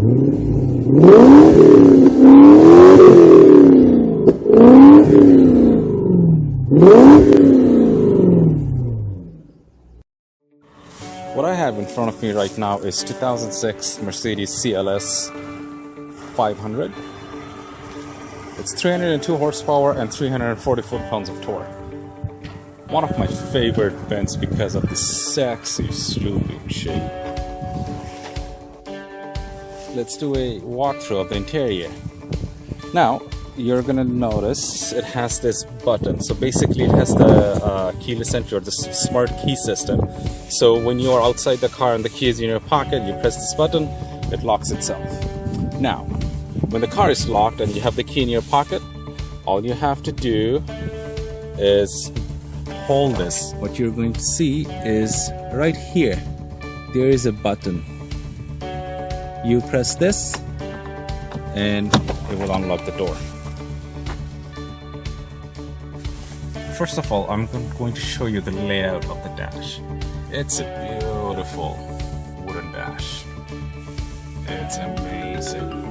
What I have in front of me right now is 2006 Mercedes CLS500. It's 302 horsepower and 340 foot-pounds of torque. One of my favorite Benz because of the sexy swooping shape. Let's do a walkthrough of the interior. Now, you're gonna notice it has this button. So basically it has the keyless entry or the smart key system. So when you are outside the car and the key is in your pocket, you press this button, it locks itself. Now, when the car is locked and you have the key in your pocket, all you have to do is hold this. What you're going to see is right here, there is a button. You press this and it will unlock the door. First of all, I'm going to show you the layout of the dash. It's a beautiful wooden dash. It's amazing.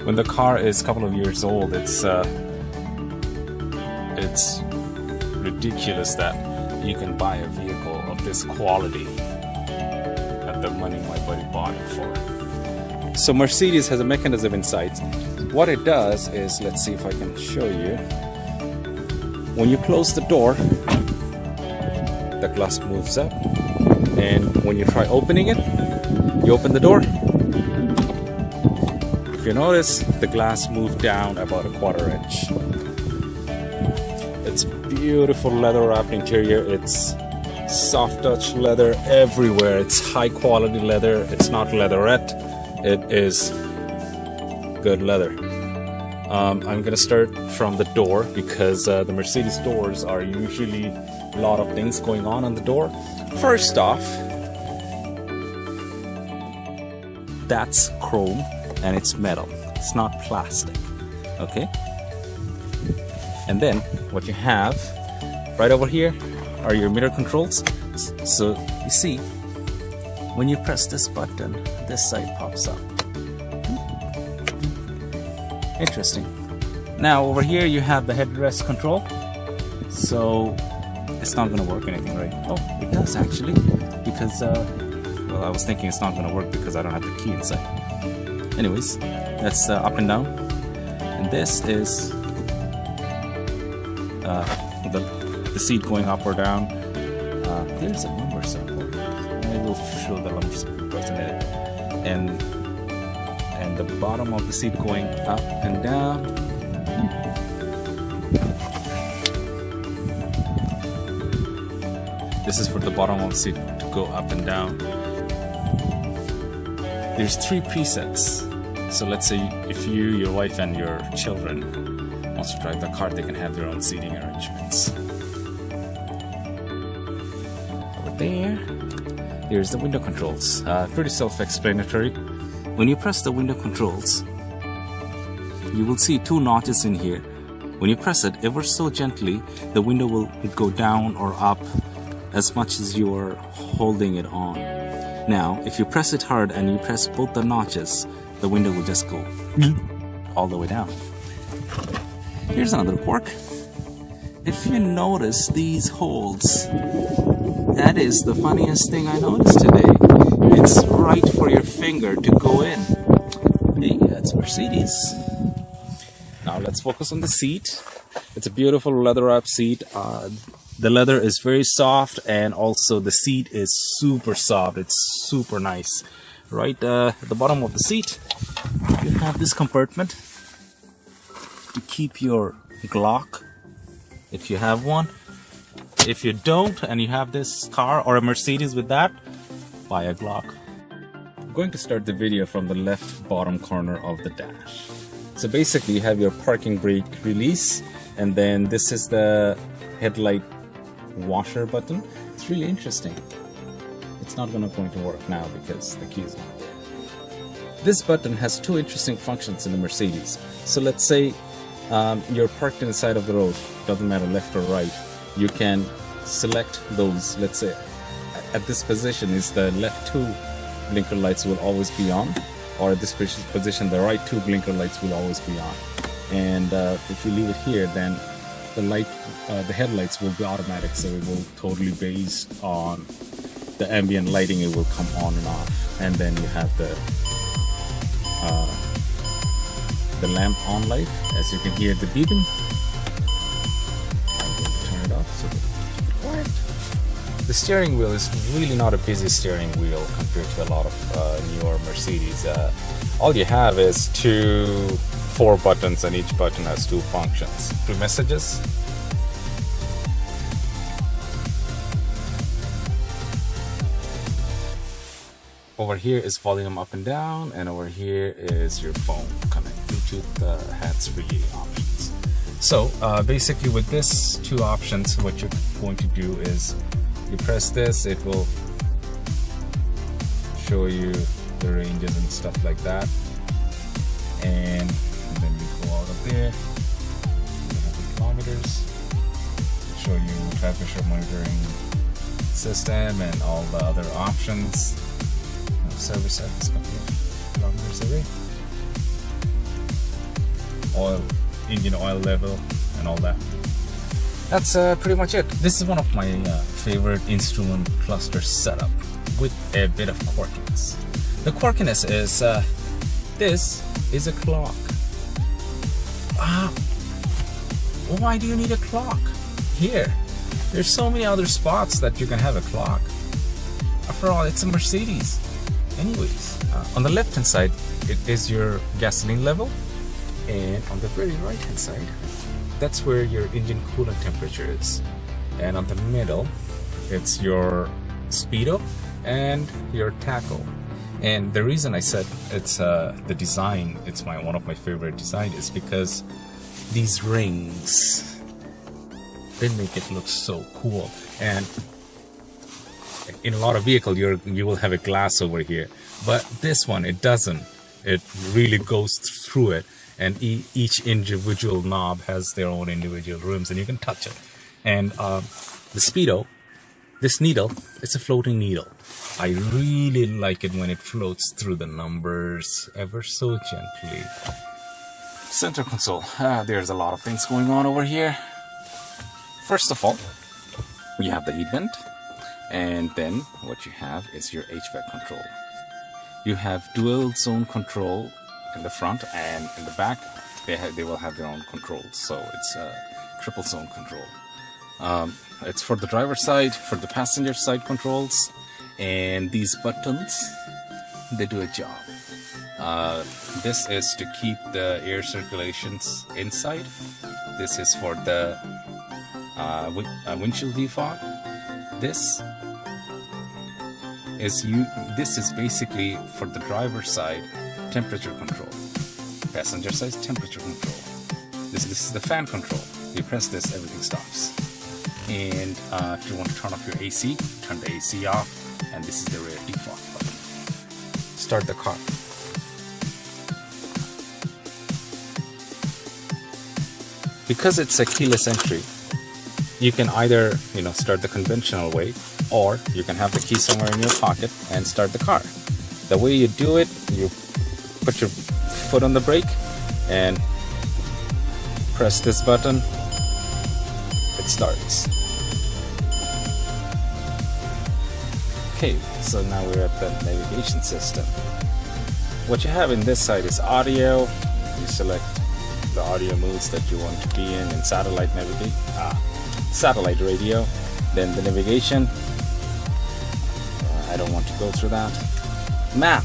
When the car is a couple of years old, it's ridiculous that you can buy a vehicle of this quality at the money my buddy bought it for. So Mercedes has a mechanism inside. What it does is, let's see if I can show you. When you close the door, the glass moves up, and when you try opening it, you open the door. If you notice, the glass moved down about a 1/4 inch. It's beautiful leather wrapped interior. It's soft touch leather everywhere. It's high quality leather. It's not leatherette. It is good leather. I'm gonna start from the door because the Mercedes doors are usually a lot of things going on the door. First off, that's chrome and it's metal. It's not plastic. Okay? And then what you have right over here are your mirror controls. So you see, when you press this button, this side pops up. Interesting. Now over here you have the headrest control. So it's not going to work anything, right? Oh, it does actually, because well, I was thinking it's not going to work because I don't have the key inside. Anyways, that's up and down, and this is the seat going up or down. There's a number circle. I will show the number circle, wasn't it? And the bottom of the seat going up and down. This is for the bottom of the seat to go up and down. There's 3 presets. So let's say if you, your wife, and your children wants to drive the car, they can have their own seating arrangements. Over there's the window controls. Pretty self-explanatory. When you press the window controls, you will see 2 notches in here. When you press it ever so gently, the window will go down or up as much as you are holding it on. Now, if you press it hard and you press both the notches, the window will just go all the way down. Here's another quirk. If you notice these holes, that is the funniest thing I noticed today. It's right for your finger to go in. Hey, that's Mercedes. Now let's focus on the seat. It's a beautiful leather wrap seat. The leather is very soft, and also the seat is super soft. It's super nice. Right at the bottom of the seat, you have this compartment to keep your Glock, if you have one. If you don't, and you have this car or a Mercedes with that, buy a Glock. I'm going to start the video from the left bottom corner of the dash. So basically you have your parking brake release, and then this is the headlight washer button. It's really interesting. It's not going to work now because the key is not there. This button has 2 interesting functions in the Mercedes. So let's say you're parked in the side of the road, doesn't matter left or right. You can select those. Let's say at this position is the left 2 blinker lights will always be on, or at this position the right 2 blinker lights will always be on. And if you leave it here, then the headlights will be automatic, so it will totally based on the ambient lighting. It will come on and off. And then you have the lamp on light. As you can hear the beeping. I'm going to turn it off so that it's quiet. The steering wheel is really not a busy steering wheel compared to a lot of newer Mercedes. All you have is 4 buttons, and each button has 2 functions. 2 messages. Over here is volume up and down, and over here is your phone connect, Bluetooth, hands-free options. So basically with this 2 options, what you're going to do is you press this, it will show you the ranges and stuff like that. And then you go out of there, you have the kilometers, show you traffic pressure monitoring system and all the other options. Service surface couple of kilometers away. Oil, engine oil level and all that. That's pretty much it. This is one of my favorite instrument cluster setup with a bit of quirkiness. The quirkiness is this is a clock. Why do you need a clock? Here, there's so many other spots that you can have a clock. After all, it's a Mercedes. Anyways, on the left hand side, it is your gasoline level, and on the very right hand side, that's where your engine coolant temperature is. And on the middle, it's your speedo and your tacho. And the reason I said it's the design, it's one of my favorite design, is because these rings, they make it look so cool. And in a lot of vehicles, you will have a glass over here, but this one, it doesn't. It really goes through it, and each individual knob has their own individual rims, and you can touch it. And the speedo, this needle, it's a floating needle. I really like it when it floats through the numbers ever so gently. Center console. There's a lot of things going on over here. First of all, you have the heat vent. And then what you have is your HVAC control. You have dual zone control in the front, and in the back they will have their own controls. So it's a triple zone control. It's for the driver's side, for the passenger side controls, and these buttons, they do a job. This is to keep the air circulations inside. This is for the windshield defog. This is basically for the driver's side temperature control, passenger side temperature control. This is the fan control. You press this, everything stops. And if you want to turn off your AC, turn the AC off, and this is the rear defog button. Start the car. Because it's a keyless entry, you can either start the conventional way, or you can have the key somewhere in your pocket and start the car. The way you do it, you put your foot on the brake and press this button. It starts. Okay, so now we're at the navigation system. What you have in this side is audio. You select the audio modes that you want to be in satellite navigation, satellite radio. Then the navigation. I don't want to go through that. Map.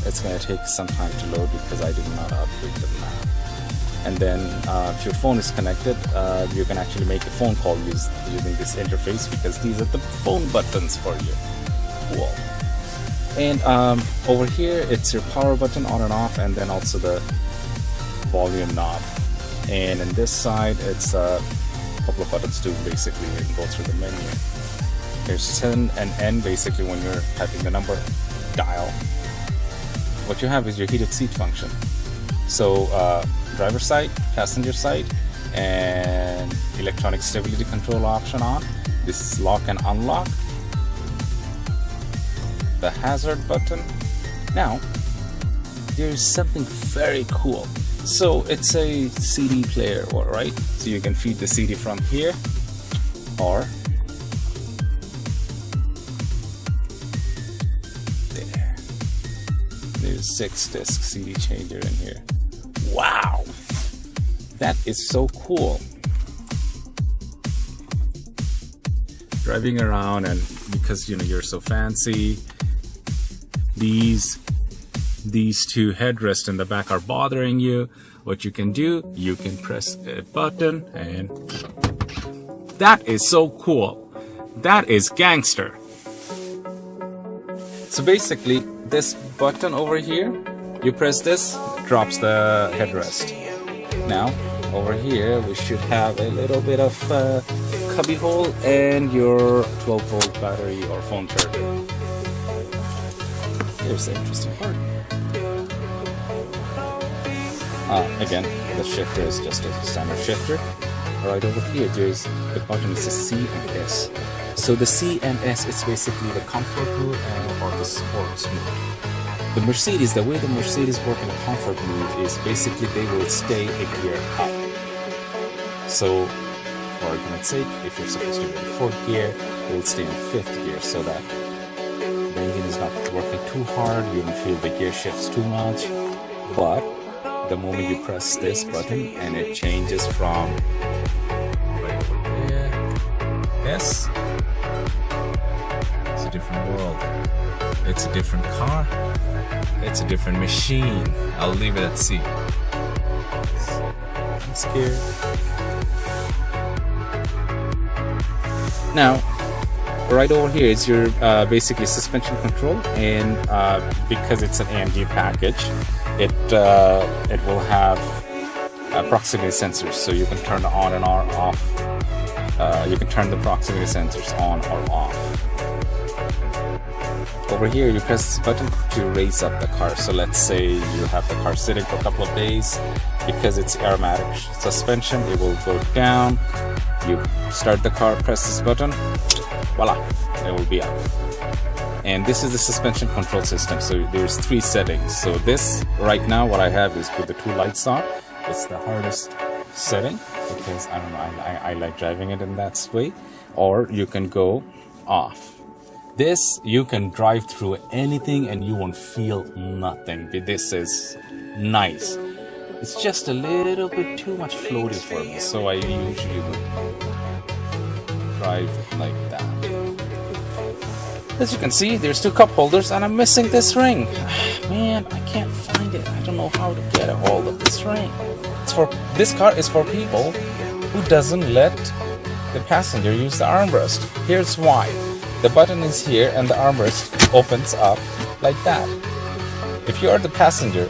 It's going to take some time to load because I did not update the map. And then if your phone is connected, you can actually make a phone call using this interface, because these are the phone buttons for you. Cool. And over here, it's your power button on and off, and then also the volume knob. And in this side, it's a couple of buttons to basically go through the menu. There's 10 and N basically when you're typing the number, dial. What you have is your heated seat function. So driver side, passenger side, and electronic stability control option on, This is lock and unlock. The hazard button. Now, there's something very cool. So it's a CD player, right? So you can feed the CD from here, or there. There's 6-disc CD changer in here. Wow, that is so cool. Driving around, and because you're so fancy, these two headrests in the back are bothering you. What you can do, you can press a button, and that is so cool. That is gangster. So basically, this button over here, you press this, drops the headrest. Now, over here, we should have a little bit of cubby hole and your 12-volt battery or phone charger. Here's the interesting part. Again, the shifter is just a standard shifter. Right over here, there's the button is the C and S. So the C and S is basically the comfort mode or the sports mode. The Mercedes, the way the Mercedes work in the comfort mode is basically they will stay a gear up. So, for argument's sake, if you're supposed to be in 4th gear, it will stay in 5th gear so that the engine is not working too hard, you don't feel the gear shifts too much. But the moment you press this button and it changes from right over there, S, it's a different world. It's a different car. It's a different machine. I'll leave it at C. I'm scared. Now, right over here is your basically suspension control, and because it's an AMG package, it will have proximity sensors, so you can turn it on and off. You can turn the proximity sensors on or off. Over here, you press this button to raise up the car. So let's say you have the car sitting for a couple of days. Because it's aromatic suspension, it will go down. You start the car, press this button, voila, it will be up. And this is the suspension control system. So there's 3 settings. So this, right now, what I have is with the 2 lights on. It's the hardest setting because I don't know, I like driving it in that way. Or you can go off. This, you can drive through anything and you won't feel nothing. This is nice. It's just a little bit too much floaty for me, so I usually would drive like that. As you can see, there's 2 cup holders and I'm missing this ring. Man, I can't find it. I don't know how to get a hold of this ring. This car is for people who doesn't let the passenger use the armrest. Here's why. The button is here and the armrest opens up like that. If you are the passenger,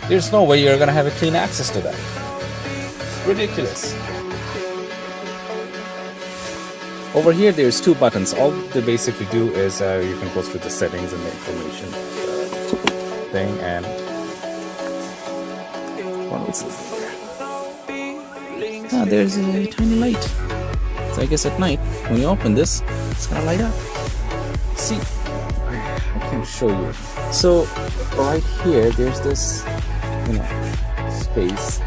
there's no way you're gonna have a clean access to that. It's ridiculous. Over here, there's 2 buttons. All they basically do is you can go through the settings and the information thing, and what else is there? There's a tiny light. So I guess at night, when you open this, it's gonna light up. See, I can't show you. So right here, there's this, space,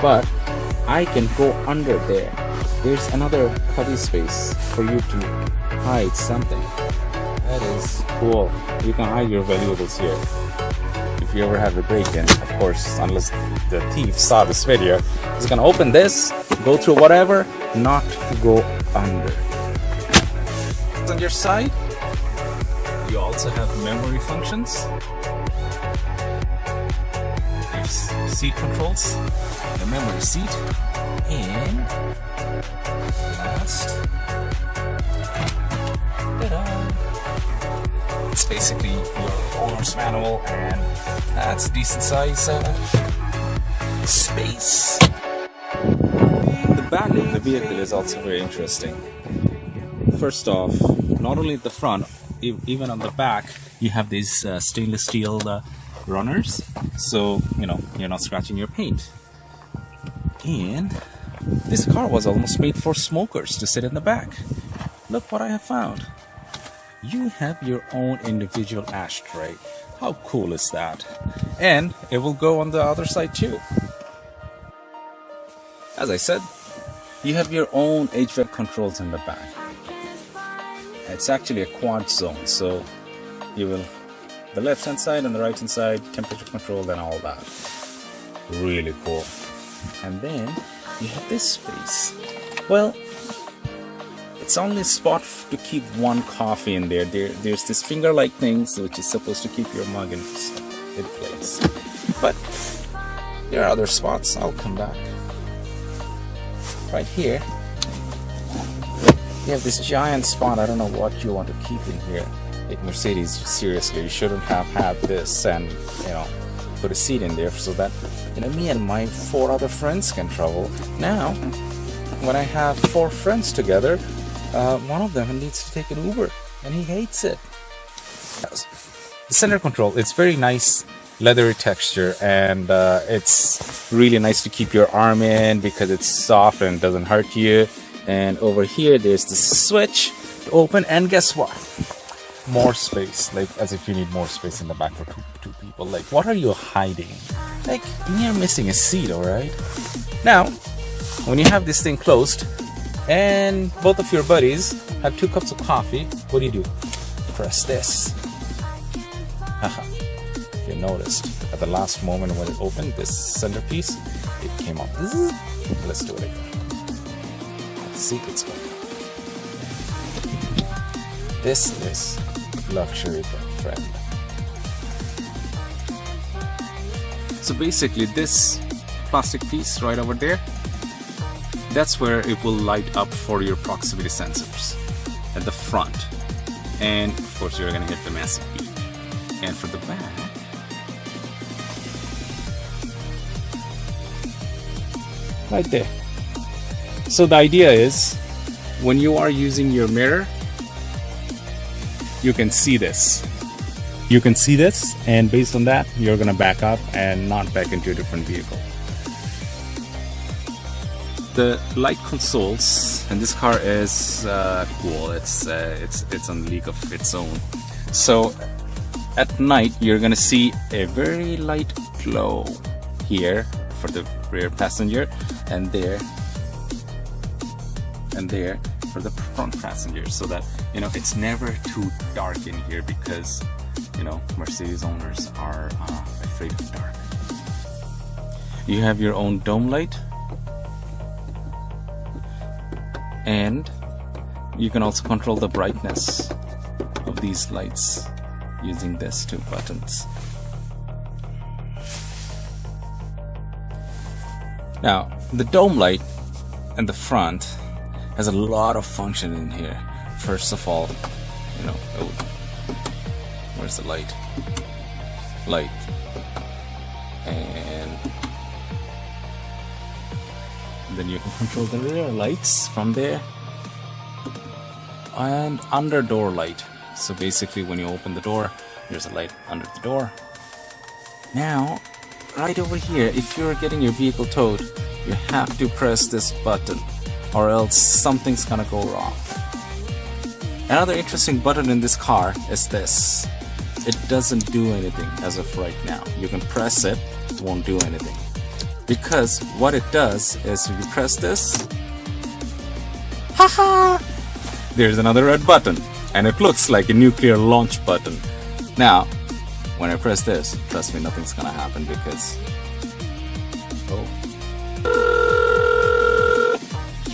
but I can go under there. There's another cubby space for you to hide something. That is cool. You can hide your valuables here. If you ever have a break-in, of course, unless the thief saw this video, he's gonna open this, go through whatever, not go under. On your side, you also have memory functions. There's seat controls, the memory seat, and last, it's basically your owner's manual, and that's decent size space. The back of the vehicle is also very interesting. First off, not only at the front, even on the back, you have these stainless steel runners, so you're not scratching your paint. And this car was almost made for smokers to sit in the back. look what I have found. You have your own individual ashtray. How cool is that? And it will go on the other side too. As I said, you have your own HVAC controls in the back. It's actually a quad zone, so you will the left hand side and the right hand side, temperature control and all that. Really cool. And then you have this space. Well, it's only a spot to keep one coffee in there. There's this finger-like thing which is supposed to keep your mug in place. But there are other spots. I'll come back. Right here, you have this giant spot. I don't know what you want to keep in here. Like Mercedes, seriously, you shouldn't have had this and put a seat in there so that me and my 4 other friends can travel. Now, when I have 4 friends together, one of them needs to take an Uber, and he hates it. The center control, it's very nice, leathery texture, and it's really nice to keep your arm in because it's soft and doesn't hurt you. And over here, there's the switch to open, and guess what? More space, like as if you need more space in the back for two people. Like, what are you hiding? Like, you're missing a seat, alright? Now, when you have this thing closed, and both of your buddies have 2 cups of coffee, what do? Press this. Haha. If you noticed, at the last moment when it opened, this centerpiece, it came up. Let's do it again. Let's see what's going on. This is luxury friend. So basically, this plastic piece right over there, that's where it will light up for your proximity sensors at the front. And of course, you're going to get the massive beep. And for the back, right there. So the idea is, when you are using your mirror, you can see this. You can see this, and based on that, you're going to back up and not back into a different vehicle. The light consoles, and this car is cool. It's on a league of its own. So at night, you're gonna see a very light glow here for the rear passenger, and there for the front passenger, so that it's never too dark in here, because Mercedes owners are afraid of dark. You have your own dome light. And you can also control the brightness of these lights using these 2 buttons. Now, the dome light in the front has a lot of function in here. First of all, where's the light? And then you can control the rear lights from there, and under door light. So basically, when you open the door, there's a light under the door. Now, right over here, if you're getting your vehicle towed, you have to press this button, or else something's gonna go wrong. Another interesting button in this car is this. It doesn't do anything as of right now. You can press it, it won't do anything. Because what it does is, if you press this, haha, there's another red button, and it looks like a nuclear launch button. Now, when I press this, trust me, nothing's gonna happen, because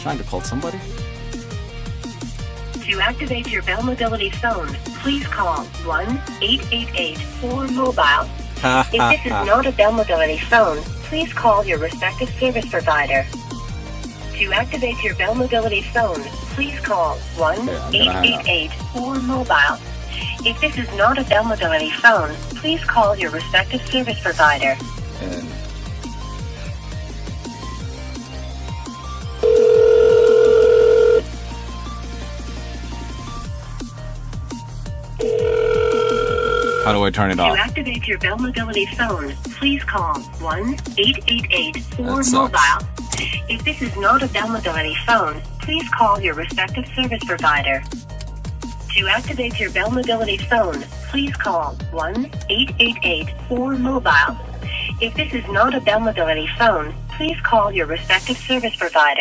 trying to call somebody. To activate your Bell Mobility phone, please call 1-888-4-MOBILE. If this is not a Bell Mobility phone, please call your respective service provider. To activate your Bell Mobility phone, please call 1-888-4-MOBILE. If this is not a Bell Mobility phone, please call your respective service provider. How do I turn it off? To activate your Bell Mobility phone, please call 1-888-4-MOBILE. If this is not a Bell Mobility phone, please call your respective service provider. To activate your Bell Mobility phone, please call 1-888-4-MOBILE. If this is not a Bell Mobility phone, please call your respective service provider.